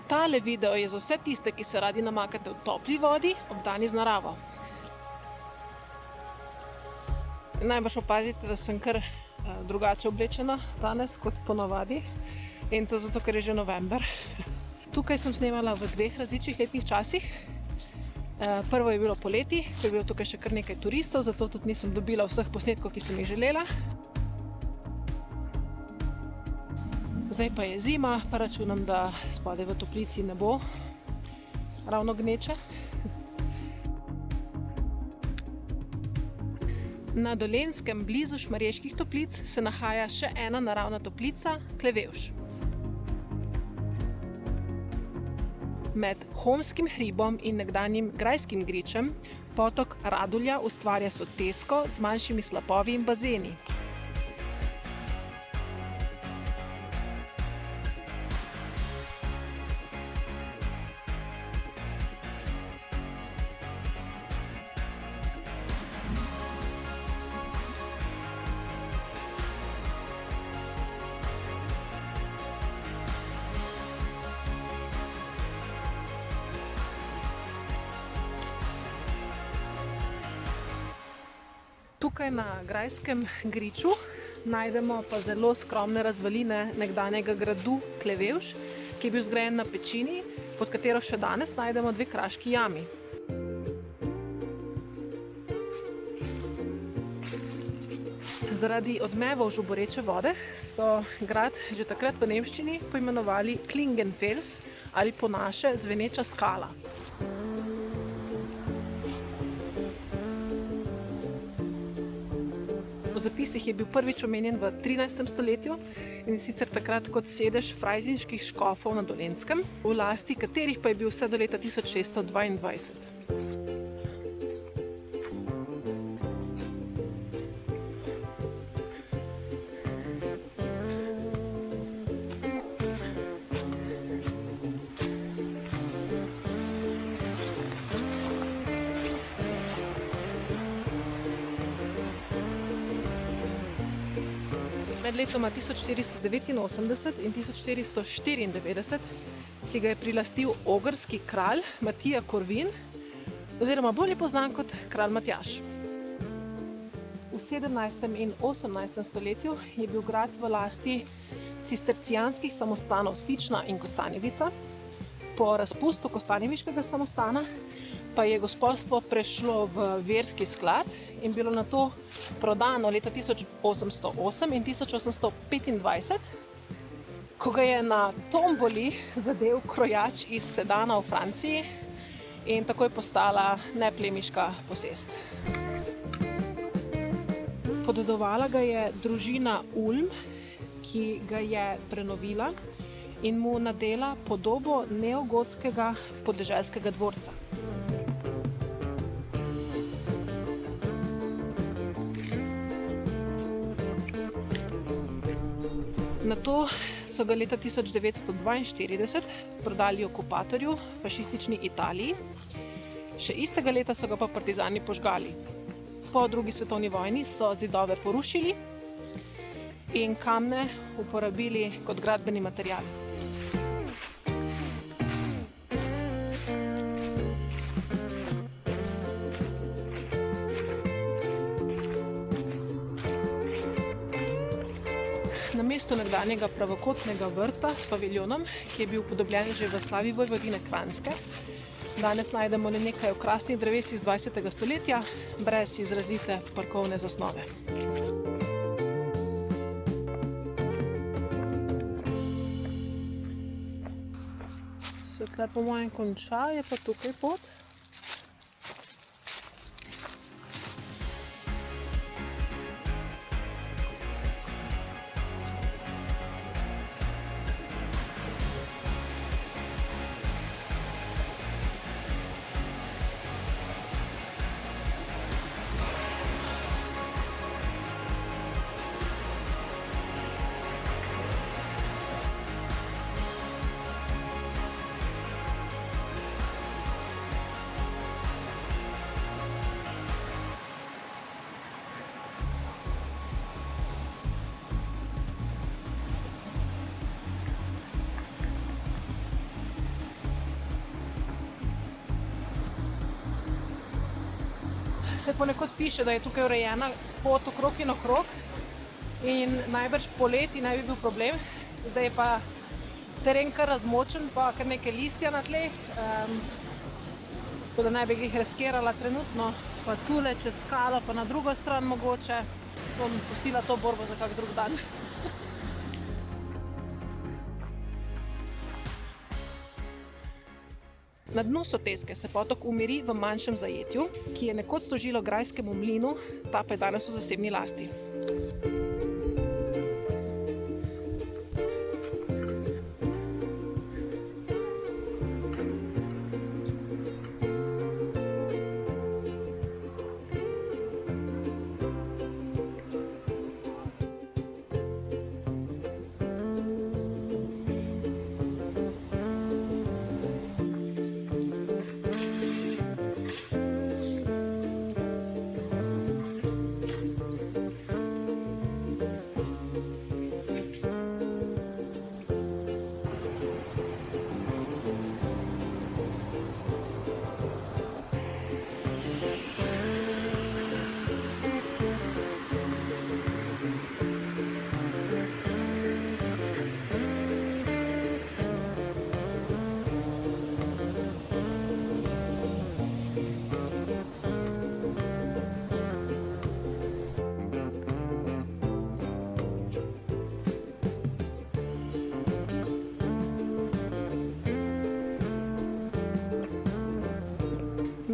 Tale video je za vse tiste, ki se radi namakate v topli vodi, obdani z naravo. Najbrž opazite, da sem kar drugače oblečena danes kot ponavadi. In to zato, ker je že november. Tukaj sem snemala v dveh različnih letnih časih. Prvo je bilo poleti, ko je bilo tukaj še kar nekaj turistov, zato tudi nisem dobila vseh posnetkov, ki sem jih želela. Zdaj pa je zima, pa računam, da spodaj v toplici ne bo ravno gneče. Na Dolenjskem, blizu Šmarjeških Toplic, se nahaja še ena naravna toplica, Klevevš. Med Homskim hribom in nekdanjim Grajskim gričem potok Radulja ustvarja sotesko z manjšimi slapovi in bazeni. Tukaj na Grajskem griču najdemo pa zelo skromne razvaline nekdanjega gradu Klevevš, ki je bil zgrajen na pečini, pod katero še danes najdemo dve kraški jami. Zaradi odmevov žuboreče vode so grad že takrat v nemščini poimenovali Klingenfels ali po naše zveneča skala. V zapisih je bil prvič omenjen v 13. stoletju in sicer takrat kot sedež frajzinških škofov na Dolenjskem, v lasti katerih pa je bil vse do leta 1622. Med letoma 1489 in 1494 si ga je prilastil ogrski kralj Matija Korvin, oziroma bolje poznan kot kralj Matjaž. V 17. in 18. stoletju je bil grad v lasti cistercijanskih samostanov Stična in Kostanjevica. Po razpustu kostanjeviškega samostana pa je gospodstvo prešlo v verski sklad in bilo nato prodano leta 1808 in 1825, ko ga je na tomboli zadel krojač iz Sedana v Franciji in tako je postala neplemiška posest. Podedovala ga je družina Ulm, ki ga je prenovila in mu nadela podobo neogotskega podeželskega dvorca. Nato so ga leta 1942 prodali okupatorju, fašistični Italiji. Še istega leta so ga pa partizani požgali. Po drugi svetovni vojni so zidove porušili in kamne uporabili kot gradbeni material. Namesto nekdanjega pravokotnega vrta s paviljonom, ki je bil upodobljen že v slavi vojvodine Kranjske, danes najdemo le nekaj okrasnih dreves iz 20. stoletja, brez izrazite parkovne zasnove. Svetle po mojem konča, je pa tukaj pot. Se ponekod piše, da je tukaj urejena pot okrog in okrog in najbrž poleti naj bi bil problem. Zdaj je pa teren kar razmočen, pa kar nekaj listja na tleh, tako da naj bi jih riskirala trenutno, pa tule čez skalo, pa na drugo stran mogoče. Bom pustila to borbo za kak drug dan. Na dnu Soteske se potok umiri v manjšem zajetju, ki je nekoč služilo grajskemu mlinu, ta pa je danes v zasebni lasti.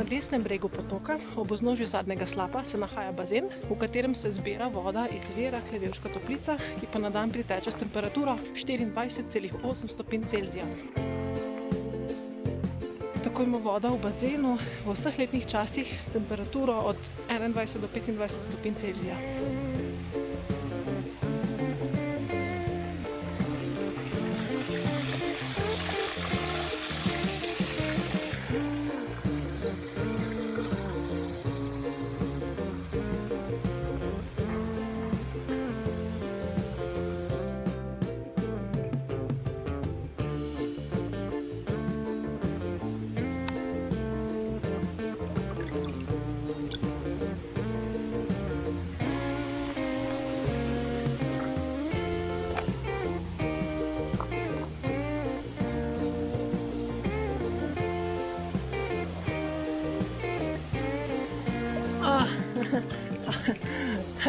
Na desnem bregu potoka, ob vznožju zadnjega slapa, se nahaja bazen, v katerem se zbira voda iz vira Klevevška toplica, ki pa na dan priteče s temperaturo 24,8 stopinj Celzija. Tako ima voda v bazenu v vseh letnih časih temperaturo od 21 do 25 stopinj Celzija.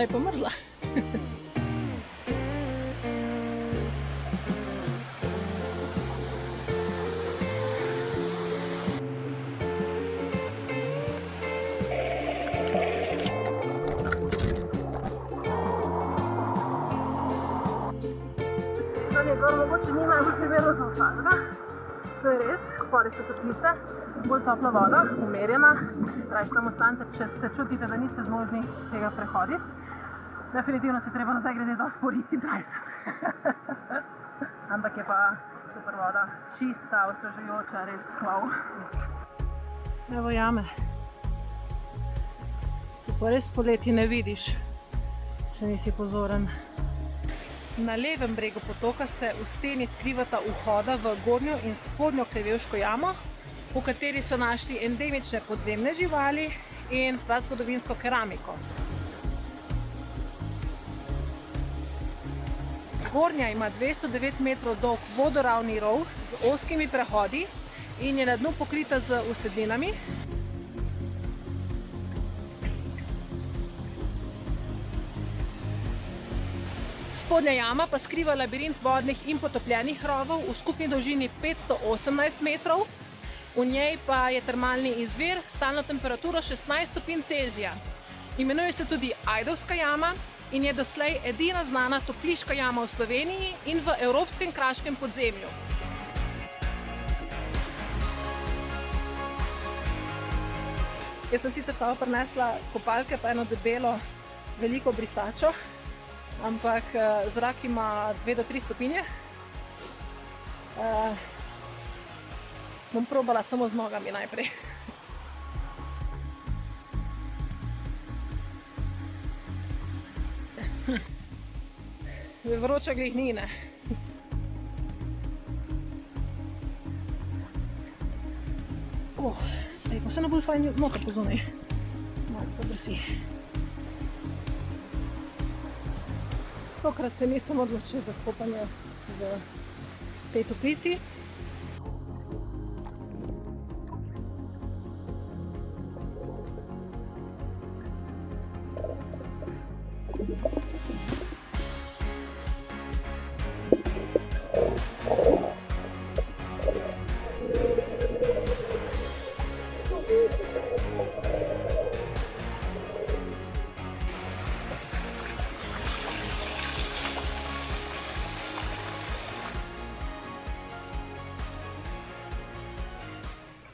Je pa mrzla. Gor mogoče ni najbolj primerno za vsakega. To je res, kopali so toplice, bolj topla voda, umerjena. Rajš samostance, če se čutite, da niste zmožni tega prehoditi. Definitivno se treba nazaj glede dosti poriti brajsa. Ampak je pa super voda, čista, osvežujoča, res wow. Evo jame. Ti pa res poleti ne vidiš, če nisi pozoren. Na levem bregu potoka se v steni skrivata vhoda v Gornjo in Spodnjo Klevevško jamo, v kateri so našli endemične podzemne živali in prazgodovinsko keramiko. Gornja ima 209 metrov dolg vodoravni rov z ozkimi prehodi in je na dnu pokrita z usedlinami. Spodnja jama pa skriva labirint vodnih in potopljenih rovov v skupni dolžini 518 metrov. V njej pa je termalni izvir s stalno temperaturo 16 stopinj Celzija. Imenuje se tudi Ajdovska jama in je doslej edina znana topliška jama v Sloveniji in v evropskem kraškem podzemlju. Jaz sem sicer sama prinesla kopalke pa eno debelo veliko brisačo, ampak zrak ima 2 do 3 stopinje. Bom probala samo z nogami najprej. Vroča glih ni, ne. Pa se ne bolj fajn noter po zunaj. Dobro si. Tokrat se nisem odločil za kopanje v tej toplici.